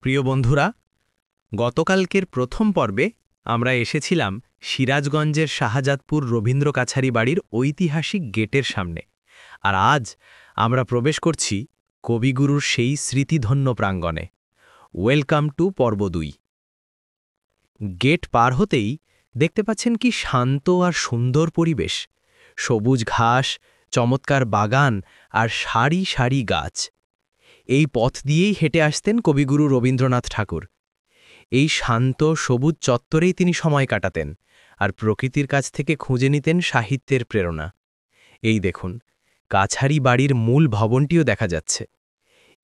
প্রিয় বন্ধুরা, গতকালকের প্রথম পর্বে আমরা এসেছিলাম সিরাজগঞ্জের শাহজাদপুর রবীন্দ্র কাছারি বাড়ির ঐতিহাসিক গেটের সামনে। আর আজ আমরা প্রবেশ করছি কবিগুরুর সেই স্মৃতিধন্য প্রাঙ্গণে। ওয়েলকাম টু পর্ব ২। গেট পার হতেই দেখতে পাচ্ছেন কি শান্ত আর সুন্দর পরিবেশ। সবুজ ঘাস, চমৎকার বাগান আর সারি সারি গাছ। এই পথ দিয়েই হেঁটে আসতেন কবিগুরু রবীন্দ্রনাথ ঠাকুর। এই শান্ত সবুজ চত্বরেই তিনি সময় কাটাতেন আর প্রকৃতির কাছ থেকে খুঁজে নিতেন সাহিত্যের প্রেরণা। এই দেখুন, কাছারি বাড়ির মূল ভবনটিও দেখা যাচ্ছে।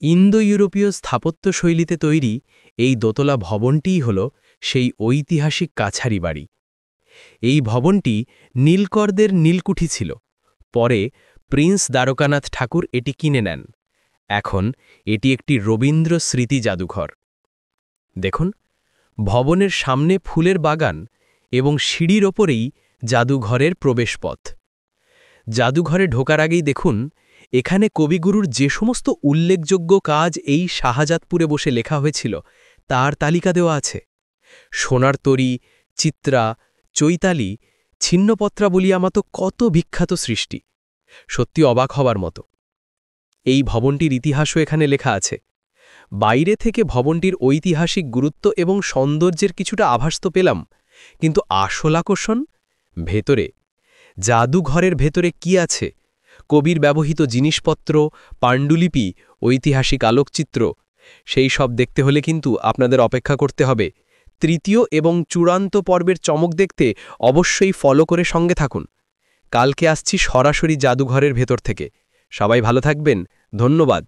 ইন্দো ইউরোপীয় স্থাপত্য শৈলীতে তৈরি এই দোতলা ভবনটিই হল সেই ঐতিহাসিক কাছারি বাড়ি। এই ভবনটি নীলকরদের নীলকুঠি ছিল। পরে প্রিন্স দ্বারকানাথ ঠাকুর এটি কিনে নেন। এখন এটি একটি রবীন্দ্র স্মৃতি জাদুঘর। দেখুন, ভবনের সামনে ফুলের বাগান এবং সিঁড়ির ওপরেই জাদুঘরের প্রবেশপথ। জাদুঘরে ঢোকার আগেই দেখুন, এখানে কবিগুরুর যে সমস্ত উল্লেখযোগ্য কাজ এই শাহজাদপুরে বসে লেখা হয়েছিল তার তালিকা দেওয়া আছে। সোনার তরী, চিত্রা, চৈতালি, ছিন্নপত্রাবলী আমাতো কত বিখ্যাত সৃষ্টি, সত্যি অবাক হবার মতো। এই ভবনটির ইতিহাসও এখানে লেখা আছে। বাইরে থেকে ভবনটির ঐতিহাসিক গুরুত্ব এবং সৌন্দর্যের কিছুটা আভাস তো পেলাম, কিন্তু আসল আকর্ষণ ভেতরে। জাদুঘরের ভেতরে কি আছে? কবির ব্যবহৃত জিনিসপত্র, পাণ্ডুলিপি, ঐতিহাসিক আলোকচিত্র, সেই সব দেখতে হলে কিন্তু আপনাদের অপেক্ষা করতে হবে। তৃতীয় এবং চূড়ান্ত পর্বের চমক দেখতে অবশ্যই ফলো করে সঙ্গে থাকুন। কালকে আসছি সরাসরি জাদুঘরের ভেতর থেকে। সবাই ভালো থাকবেন, ধন্যবাদ।